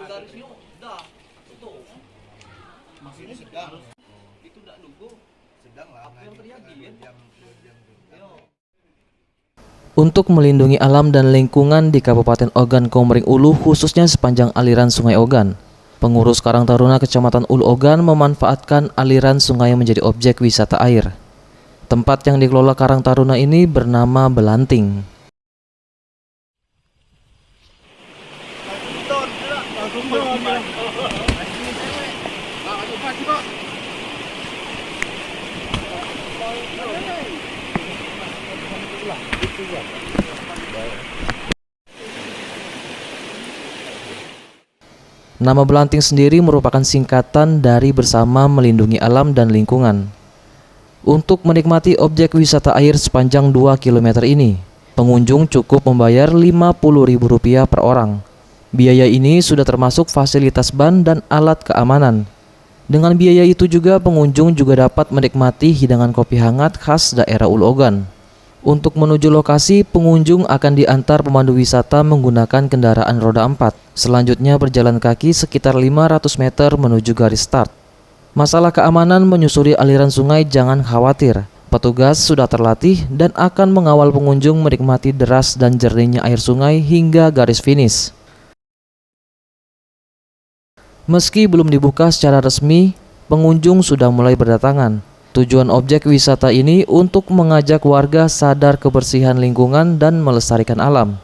satu garisnya dah tutup. Ini sedang. Itu tidak nunggu. Sedang lah. Apa yang terjadi kan? Untuk melindungi alam dan lingkungan di Kabupaten Ogan Komering Ulu, khususnya sepanjang aliran Sungai Ogan, pengurus Karang Taruna Kecamatan Ulu Ogan memanfaatkan aliran sungai menjadi objek wisata air. Tempat yang dikelola Karang Taruna ini bernama Belanting. Nama Belanting sendiri merupakan singkatan dari bersama melindungi alam dan lingkungan. Untuk menikmati objek wisata air sepanjang 2 km ini, pengunjung cukup membayar Rp50.000 per orang. Biaya ini sudah termasuk fasilitas ban dan alat keamanan. Dengan biaya itu juga pengunjung juga dapat menikmati hidangan kopi hangat khas daerah Ulu Ogan. Untuk menuju lokasi, pengunjung akan diantar pemandu wisata menggunakan kendaraan roda 4. Selanjutnya berjalan kaki sekitar 500 meter menuju garis start. Masalah keamanan menyusuri aliran sungai jangan khawatir. Petugas sudah terlatih dan akan mengawal pengunjung menikmati deras dan jernihnya air sungai hingga garis finish. Meski belum dibuka secara resmi, pengunjung sudah mulai berdatangan. Tujuan objek wisata ini untuk mengajak warga sadar kebersihan lingkungan dan melestarikan alam.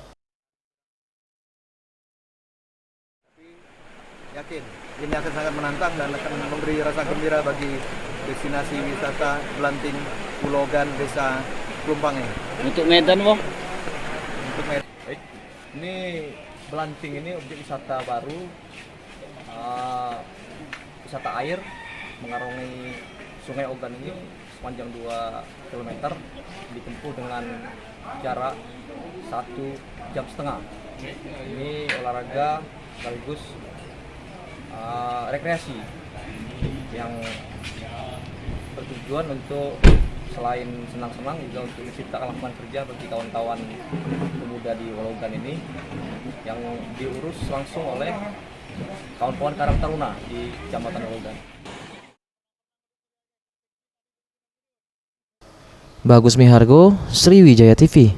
Yakin ini akan sangat menantang dan akan memberi rasa gembira bagi destinasi wisata Belanting, Ulu Ogan, Desa Klumpangeng. Untuk Medan, Bang? Untuk Medan. Ini Belanting ini objek wisata baru, wisata air mengarungi Sungai Ogan ini sepanjang 2 km, ditempuh dengan jarak 1,5 jam. Ini olahraga sekaligus rekreasi yang bertujuan untuk selain senang-senang juga untuk menciptakan lapangan kerja bagi kawan-kawan pemuda di Ulu Ogan ini yang diurus langsung oleh kawan-kawan Karang Taruna di Kecamatan Ulu Ogan. Bagus Mihargo, Sriwijaya TV.